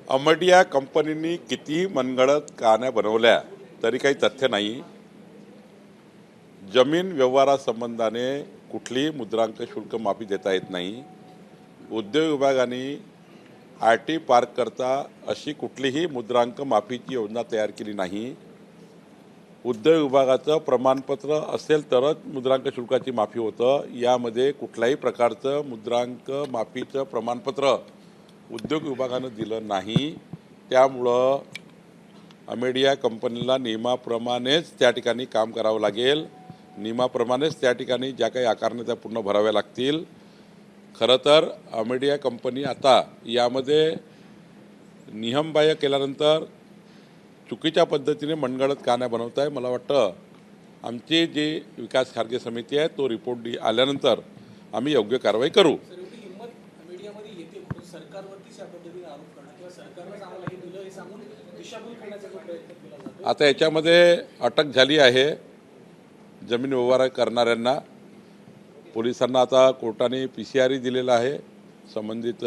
अमडिया कंपनीनी कितीही मनगळत कहाण्या बनवल्या तरी काही तथ्य नाही। जमीन व्यवहारासंबंधाने कुठलीही मुद्रांक शुल्क माफी देता येत नाही। उद्योग विभागाने आरटी पार्क करता अशी कुठलीही मुद्रांक माफीची योजना तयार केली नाही। उद्योग विभागाचं प्रमाणपत्र असेल तरच मुद्रांक शुल्काची माफी होतं। यामध्ये कुठल्याही प्रकारचं मुद्रांक माफीचं प्रमाणपत्र उद्योग विभागाने दिलं नाही। त्यामुळं अमेडिया कंपनीला नियमाप्रमाणेच त्या ठिकाणी काम करावं लागेल। नियमाप्रमाणेच त्या ठिकाणी ज्या काही आकारण्या त्या पूर्ण भराव्या लागतील। खरं तर अमेडिया कंपनी आता यामध्ये नियमबाह्य केल्यानंतर चुकीच्या पद्धतीने मनगळत कहाण्या बनवत आहे। मला वाटतं आमची जी विकास खारगे समिती आहे तो रिपोर्ट आल्यानंतर आम्ही योग्य कारवाई करू। आता याच्यामध्ये अटक झाली आहे जमीन व्यवहार करणाऱ्यांना। पोलिसांना आता कोर्टाने पीसीआर दिलेला आहे संबंधित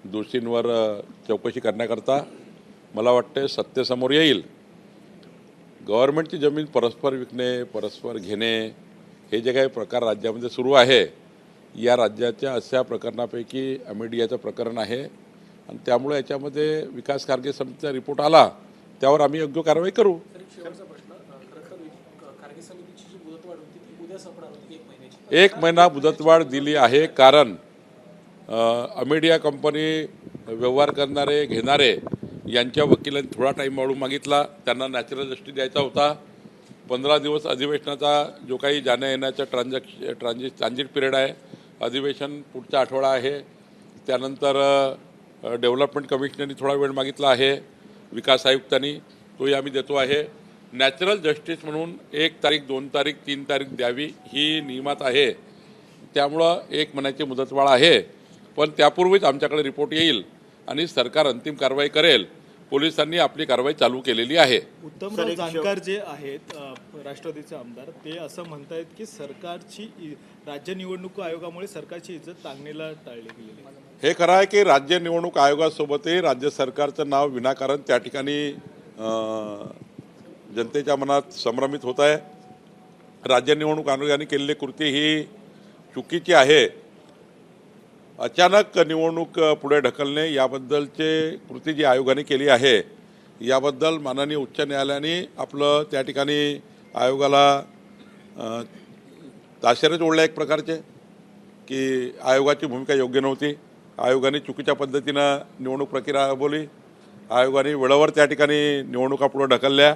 दोषींवर चौकशी करण्याकरता। मला वाटते सत्य समोर येईल। गव्हर्नमेंटची जमीन परस्पर विकणे परस्पर घेणे हे जे काही प्रकार राज्यामध्ये सुरू आहे या राज्याच्या अशा प्रकरणापैकी अमेडियाचं प्रकरण आहे आणि त्यामुळे याच्यामध्ये विकास खारगे समितीचा रिपोर्ट आला त्यावर आम्ही योग्य कारवाई करू। एक महिना मुदतवाढ दिली आहे कारण अमेडिया कंपनी व्यवहार करणारे घेणारे यांच्या वकिलांनी थोडा टाईम वाढवून मागितला। त्यांना नॅचरल जस्टिस द्यायचा होता। 15 दिवस अधिवेशनाचा जो काही जाण्या येण्याचा ट्रान्झिट पिरियड आहे। अधिवेशन पुढचा आठवडा आहे। त्यानंतर डेव्हलपमेंट कमिशनरनी थोडा वेळ मागितला आहे विकास आयुक्तांनी, तोही आम्ही देतो आहे। नॅचरल जस्टिस म्हणून 1 तारीख 2 तारीख 3 तारीख द्यावी ही नियमात आहे। त्यामुळं 1 महिन्याची मुदतवाढ आहे पण त्यापूर्वीच आमच्याकडे रिपोर्ट येईल आणि सरकार अंतिम कारवाई करेल। पोलिसांनी आपली कारवाई चालू केलेली आहे। उत्तमराव जानकर जे आहेत राष्ट्रवादीचे आमदार ते असं म्हणतायत की सरकारची राज्य निवडणूक आयोगामुळे सरकारची इज्जत टांगणीला टाळली गेलेली आहे। हे खरं आहे की राज्य निवडणूक आयोगासोबतही राज्य सरकारचं नाव विनाकारण त्या ठिकाणी जनतेच्या मनात संभ्रमित होत आहे। राज्य निवडणूक आयोगाने केलेली कृती ही चुकीची आहे। अचानक निवडणूक पुढे ढकलणे याबद्दलचे कृती जी आयोगाने केली आहे याबद्दल माननीय उच्च न्यायालयाने आपलं त्या ठिकाणी आयोगाला ताशेरे ओढले एक प्रकारचे की आयोगाची भूमिका योग्य नव्हती। आयोगाने चुकीच्या पद्धतीनं निवडणूक प्रक्रिया राबवली। आयोगाने वेळेवर त्या ठिकाणी निवडणुका पुढे ढकलल्या।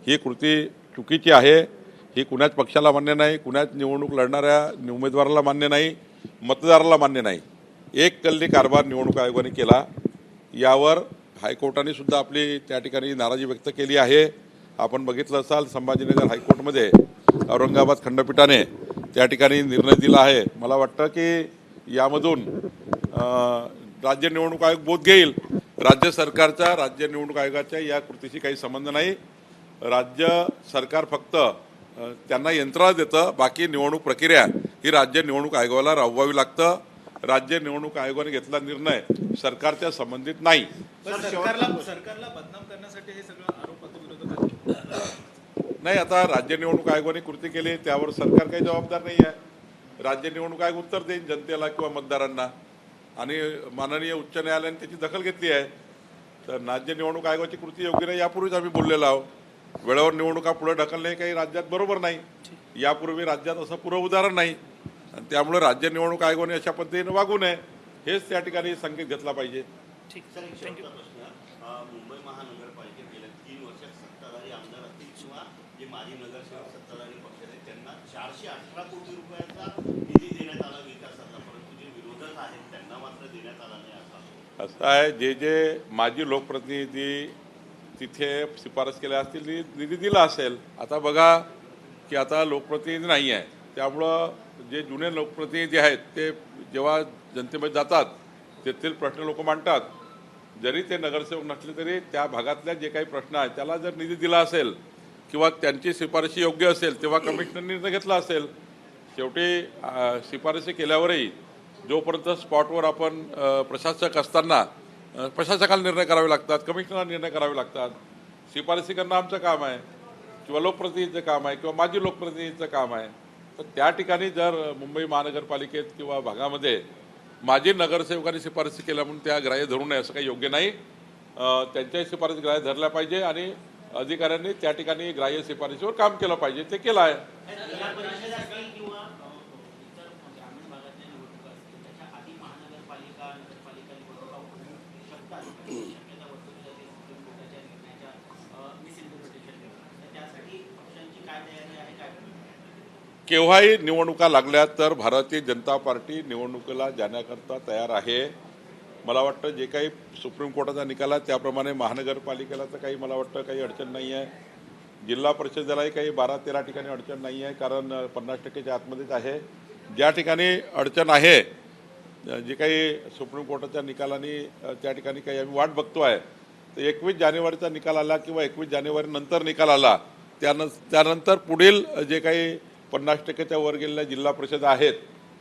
ही कृती चुकीची आहे। ही कुणाच पक्षाला मान्य नाही, कुणाच निवडणूक लढणाऱ्या उमेदवाराला मान्य नाही, मतदाराला मान्य नाही। एक कल्ली कारभार निवडणूक आयोगाने केला। यावर हायकोर्टाने सुद्धा आपली त्या ठिकाणी नाराजी व्यक्त केली आहे। आपण बघितलं असाल संभाजीनगर हायकोर्टमध्ये औरंगाबाद खंडपीठाने त्या ठिकाणी निर्णय दिला आहे। मला वाटतं की यामधून राज्य निवडणूक आयोग बोध घेईल। राज्य सरकारचा राज्य निवडणूक आयोगाच्या या कृतीशी काही संबंध नाही। राज्य सरकार फक्त त्यांना यंत्रणा देतं, बाकी निवडणूक प्रक्रिया ही राज्य निवडणूक आयोगाला राबवावी लागतं। राज्य निवडणूक आयोगाने घेतला निर्णय सरकारच्या संबंधित नाही। सरकारला बदनाम करण्यासाठी हे सगळं आरोपपत्र विरोधात नाही, आता राज्य निवडणूक आयोगाने कृती केली त्यावर सरकार काही जबाबदार नाही आहे। राज्य निवडणूक आयोग उत्तर देईल जनतेला किंवा मतदारांना आणि माननीय उच्च न्यायालयाने त्याची दखल घेतली आहे। तर राज्य निवडणूक आयोगाची कृती योग्य नाही यापूर्वीच आम्ही बोललेलो आहोत। वेळेवर निवडणुका पुढे ढकलणे काही राज्यात बरोबर नाही। यापूर्वी राज्यात असं पुरं उदाहरण नाही आणि त्यामुळे राज्य निवडणूक आयोगाने अशा पद्धतीने वागू नये हेच त्या ठिकाणी संकेत घेतला पाहिजे। मुंबई महानगरपालिकेत गेल्या 3 वर्षात सत्ताधारी आमदार असतील किंवा जे माजी नगरसेवक सत्ताधारी पक्ष आहेत त्यांना 418 कोटी रुपयाचा निधी देण्यात आला विकासाचा, परंतु जे विरोधक आहेत त्यांना मात्र देण्यात आला नाही। असं आहे, जे माजी लोकप्रतिनिधी तिथे शिफारस केल्या असतील निधी दिला असेल। आता बघा की आता लोकप्रतिनिधी नाही आहे त्यामुळं जे जुने लोकप्रतिनिधी आहेत ते जेव्हा जनतेमध्ये जातात तेथील प्रश्न लोक मांडतात। जरी ते नगरसेवक नसले तरी त्या भागातल्या जे काही प्रश्न आहेत त्याला जर निधी दिला असेल किंवा त्यांची शिफारशी योग्य असेल तेव्हा कमिशनरने निर्णय घेतला असेल। शेवटी शिफारशी केल्यावरही जोपर्यंत स्पॉटवर आपण प्रशासक असताना प्रशासकाला निर्णय करावे लागतात, कमिशनरला निर्णय करावे लागतात. शिफारसी करणं आमचं काम आहे किंवा लोकप्रतिनिधीचं काम आहे किंवा माजी लोकप्रतिनिधीचं काम आहे. तर त्या ठिकाणी जर मुंबई महानगरपालिकेत किंवा भागामध्ये माजी नगरसेवकांनी शिफारसी केल्या म्हणून त्या ग्राह्य धरू नये असं काही योग्य नाही. त्यांच्याही शिफारसी ग्राह्य धरल्या पाहिजे आणि अधिकाऱ्यांनी त्या ठिकाणी ग्राह्य शिफारसीवर काम केलं पाहिजे. ते केलं आहे. जिल्हा परिषद असतील किंवा इतर ग्रामीण भागातल्या निवडणुका असतील त्याच्या आधी महानगरपालिका नगरपालिका निवडणुका होऊ शकतात शक्यता वर्तवली जाते सुप्रीम कोर्टाच्या निर्णयाच्या मिसइंटरप्रिटेशन तर त्यासाठी पक्षांची काय तयारी आहे काय? केव्हाही निवडणुका लागल्या तर भारतीय जनता पार्टी निवडणुकीला जाण्याकरता तयार आहे. मला वाटतं जे काही सुप्रीम कोर्टाचा निकाल आहे त्याप्रमाणे महानगरपालिकेला तर काही मला वाटतं काही अडचण नाही आहे. जिल्हा परिषदेलाही काही 12-13 ठिकाणी अडचण नाही आहे कारण 50%च्या आतमध्येच आहे. ज्या ठिकाणी अडचण आहे जे काही सुप्रीम कोर्टाच्या निकालाने त्या ठिकाणी काही आम्ही वाट बघतो आहे. तर 21 जानेवारीचा निकाल आला किंवा 21 जानेवारी नंतर निकाल आला त्यानंतर पुढील जे काही 50%च्या वर गेलेल्या जिल्हा परिषद आहेत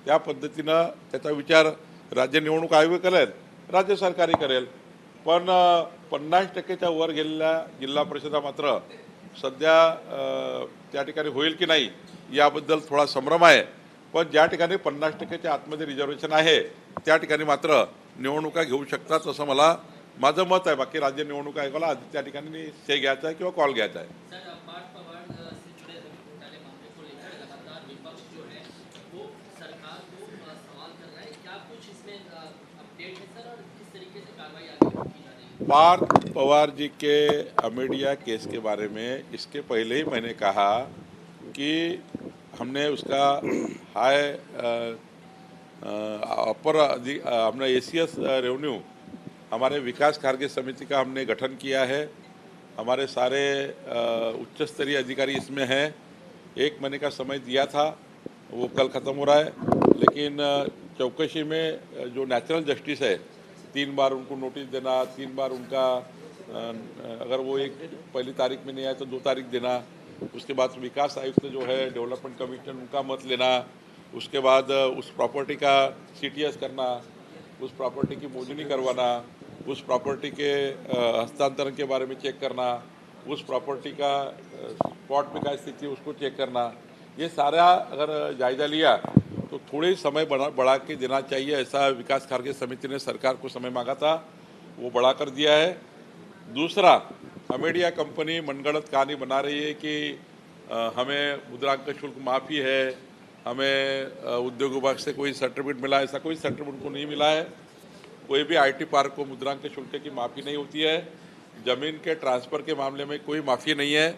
त्या पद्धतीनं त्याचा विचार राज्य निवडणूक आयोग करेल, राज्य सरकारही करेल. पण 50%च्या वर गेलेल्या जिल्हा परिषदा मात्र सध्या त्या ठिकाणी होईल की नाही याबद्दल थोडा संभ्रम आहे. पण ज्या ठिकाणी 50%च्या आतमध्ये रिझर्वेशन आहे त्या ठिकाणी मात्र निवडणुका घेऊ शकतात असं माझं मत आहे. बाकी राज्य निवडणूक आयोगाला आधी त्या ठिकाणी से घ्यायचा आहे किंवा कॉल घ्यायचा आहे. पार्थ पवार जी के अमेडिया केस के बारे में इसके पहले ही मैंने कहा कि हमने उसका हमने एसीएस रेवेन्यू हमारे विकास कार्य समिति का हमने गठन किया है. हमारे सारे उच्च स्तरीय अधिकारी इसमें हैं. 1 महीने का समय दिया था, वो कल ख़त्म हो रहा है. लेकिन चौकसी में जो नेचुरल जस्टिस है 3 बार उनको नोटिस देना, 3 बार उनका अगर वो पहली तारीख में नहीं आए तो 2 तारीख देना, उसके बाद विकास आयुक्त जो है डेवलपमेंट कमिश्नर उनका मत लेना, उसके बाद उस प्रॉपर्टी का CTS करना, उस प्रॉपर्टी की मोजनी करवाना, उस प्रॉपर्टी के हस्तांतरण के बारे में चेक करना, उस प्रॉपर्टी का स्पॉट पे क्या स्थिति है उसको चेक करना, ये सारा अगर जायजा लिया तो थोड़े समय बढ़ा के देना चाहिए. ऐसा विकास कार्य समिति ने सरकार को समय मांगा था, वो बढ़ा कर दिया है. दूसरा, अमेडिया कंपनी मनगढ़ंत कहानी बना रही है कि हमें मुद्रांक शुल्क माफ़ी है, हमें उद्योग विभाग से कोई सर्टिफिकेट मिला. ऐसा कोई सर्टिफिकेट उनको नहीं मिला है. कोई भी IT पार्क को मुद्रांक शुल्क की माफ़ी नहीं होती है. ज़मीन के ट्रांसफ़र के मामले में कोई माफ़ी नहीं है.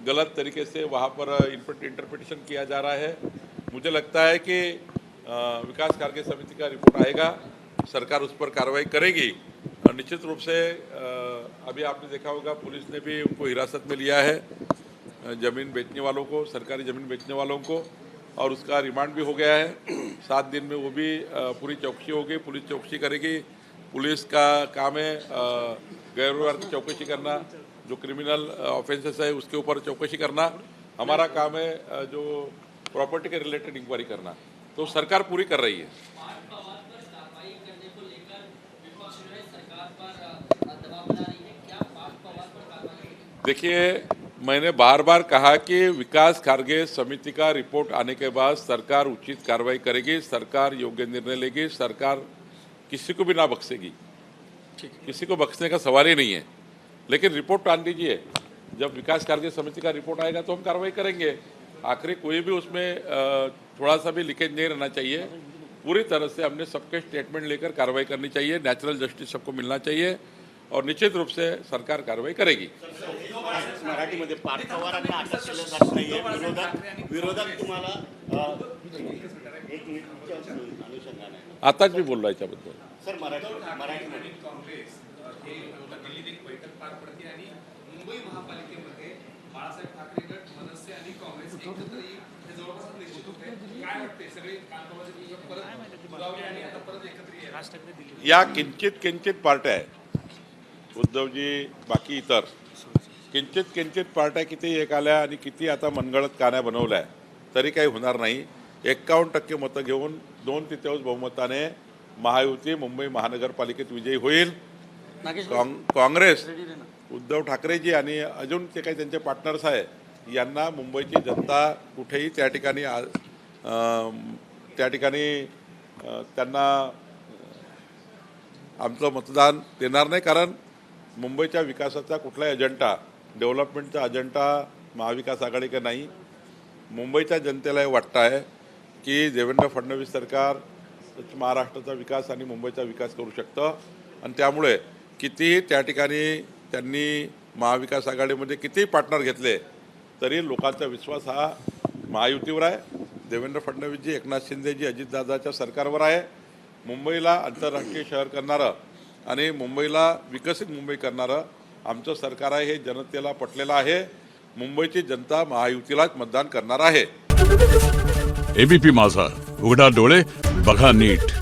गलत तरीके से वहाँ पर इंटरप्रिटेशन किया जा रहा है. मुझे लगता है कि विकास कार्य समिति का रिपोर्ट आएगा, सरकार उस पर कार्रवाई करेगी. निश्चित रूप से अभी आपने देखा होगा पुलिस ने भी उनको हिरासत में लिया है, ज़मीन बेचने वालों को, सरकारी ज़मीन बेचने वालों को, और उसका रिमांड भी हो गया है. 7 दिन में वो भी पूरी चौकसी होगी, पुलिस चौकसी करेगी. पुलिस का काम है गैरव्यवहार की चौकसी करना, जो क्रिमिनल ऑफेंसेस है उसके ऊपर चौकसी करना. हमारा काम है जो प्रॉपर्टी के रिलेटेड इंक्वायरी करना. तो सरकार पूरी कर रही है. देखिए, मैंने बार बार कहा कि विकास कार्य समिति का रिपोर्ट आने के बाद सरकार उचित कार्रवाई करेगी, सरकार योग्य निर्णय लेगी. सरकार किसी को भी ना बख्शेगी, किसी को बख्शने का सवाल ही नहीं है. लेकिन रिपोर्ट आने दीजिए, जब विकास कार्य समिति का रिपोर्ट आएगा तो हम कार्रवाई करेंगे. आखिरी कोई भी उसमें थोड़ा सा भी लीकेज नहीं रहना चाहिए. पूरी तरह से हमने सबके स्टेटमेंट लेकर कार्रवाई करनी चाहिए. नेचुरल जस्टिस सबको मिलना चाहिए और निश्चित रूप से सरकार कार्रवाई करेगी. मराठीमध्ये पार्थ पवारांना अटक केलं जात नाहीये. विरोधक तुम्हाला एक मिनिटच्या अनुषंगाने आताच मी बोललो याच्याबद्दल. सर मराठीमध्ये काँग्रेस हे दिल्लीत एक बैठक पार पडते आणि मुंबई महापालिकेमध्ये बाळासाहेब ठाकरे गट, मनसे आणि काँग्रेस एकत्र येईल हे जवळपास निश्चित होते. काय वाटते सगळे कालपासून परत दुरावले आणि आता परत एकत्र येईल? या किंचित पार्ट्या आहेत, उद्धवजी बाकी इतर किंचित पार्ट्या किती एक आल्या आणि किती आता मनगळत कान्या बनवल्या तरी काही होणार नाही. 51% मतं घेऊन 2/3 बहुमताने महायुती मुंबई महानगरपालिकेत विजयी होईल. काँग्रेस उद्धव ठाकरेजी आणि अजून ते काही त्यांचे पार्टनर्स आहे यांना मुंबईची जनता कुठेही त्या ठिकाणी त्यांना आमचं मतदान देणार नाही, कारण मुंबईच्या विकासाचा कुठलाही अजेंडा, डेव्हलपमेंटचा अजेंडा महाविकास आघाडीकडे नाही. मुंबईच्या जनतेला हे वाटतं आहे की देवेंद्र फडणवीस सरकार महाराष्ट्राचा विकास आणि मुंबईचा विकास करू शकतं आणि त्यामुळे कितीही त्या ठिकाणी त्यांनी महाविकास आघाडीमध्ये कितीही पार्टनर घेतले तरी लोकांचा विश्वास हा महायुतीवर आहे, देवेंद्र फडणवीसजी, एकनाथ शिंदेजी, अजितदादाच्या सरकारवर आहे. मुंबईला आंतरराष्ट्रीय शहर करणारं आणि मुंबईला विकसित मुंबई करणारं आमचं सरकार आहे हे जनतेला पटलेलं आहे. मुंबईची जनता महायुतीलाच मतदान करणार आहे. एबीपी माझा, उघडा डोळे बघा नीट.